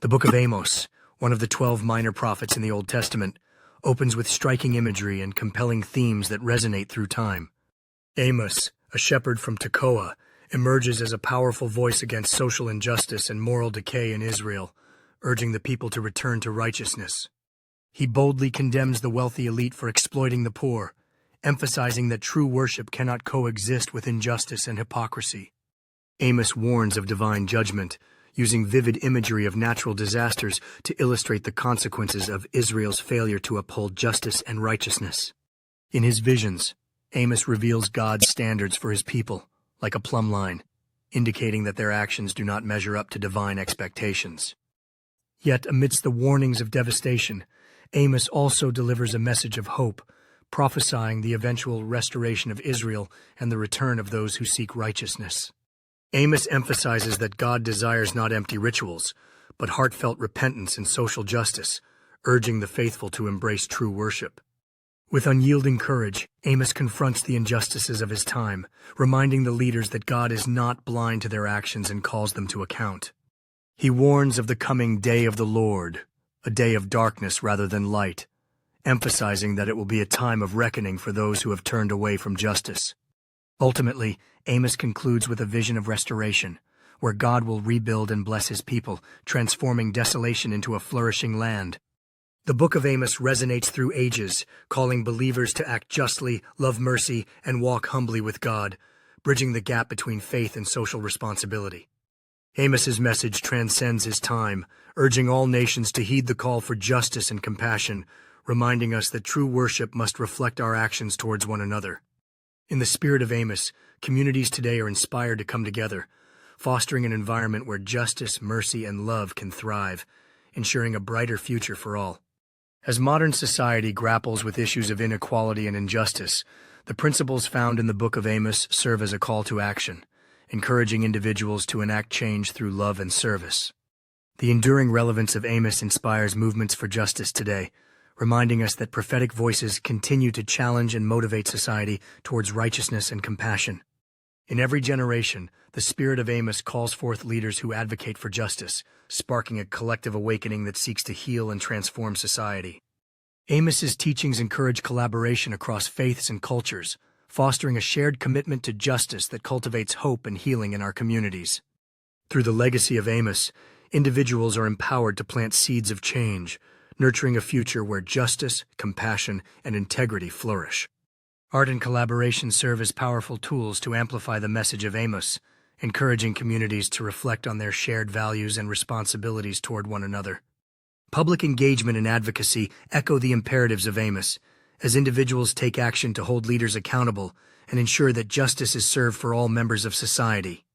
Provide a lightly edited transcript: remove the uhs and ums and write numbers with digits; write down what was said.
The Book of Amos, one of the 12 minor prophets in the Old Testament, opens with striking imagery and compelling themes that resonate through time. Amos, a shepherd from Tekoa, emerges as a powerful voice against social injustice and moral decay in Israel, urging the people to return to righteousness. He boldly condemns the wealthy elite for exploiting the poor, emphasizing that true worship cannot coexist with injustice and hypocrisy. Amos warns of divine judgment, using vivid imagery of natural disasters to illustrate the consequences of Israel's failure to uphold justice and righteousness. In his visions, Amos reveals God's standards for his people, like a plumb line, indicating that their actions do not measure up to divine expectations. Yet, amidst the warnings of devastation, Amos also delivers a message of hope, prophesying the eventual restoration of Israel and the return of those who seek righteousness. Amos emphasizes that God desires not empty rituals, but heartfelt repentance and social justice, urging the faithful to embrace true worship. With unyielding courage, Amos confronts the injustices of his time, reminding the leaders that God is not blind to their actions and calls them to account. He warns of the coming day of the Lord, a day of darkness rather than light, emphasizing that it will be a time of reckoning for those who have turned away from justice. Ultimately, Amos concludes with a vision of restoration, where God will rebuild and bless his people, transforming desolation into a flourishing land. The Book of Amos resonates through ages, calling believers to act justly, love mercy, and walk humbly with God, bridging the gap between faith and social responsibility. Amos's message transcends his time, urging all nations to heed the call for justice and compassion, reminding us that true worship must reflect our actions towards one another. In the spirit of Amos, communities today are inspired to come together, fostering an environment where justice, mercy, and love can thrive, ensuring a brighter future for all. As modern society grapples with issues of inequality and injustice, the principles found in the Book of Amos serve as a call to action, encouraging individuals to enact change through love and service. The enduring relevance of Amos inspires movements for justice today, reminding us that prophetic voices continue to challenge and motivate society towards righteousness and compassion. In every generation, the spirit of Amos calls forth leaders who advocate for justice, sparking a collective awakening that seeks to heal and transform society. Amos's teachings encourage collaboration across faiths and cultures, fostering a shared commitment to justice that cultivates hope and healing in our communities. Through the legacy of Amos, individuals are empowered to plant seeds of change, nurturing a future where justice, compassion, and integrity flourish. Art and collaboration serve as powerful tools to amplify the message of Amos, encouraging communities to reflect on their shared values and responsibilities toward one another. Public engagement and advocacy echo the imperatives of Amos, as individuals take action to hold leaders accountable and ensure that justice is served for all members of society.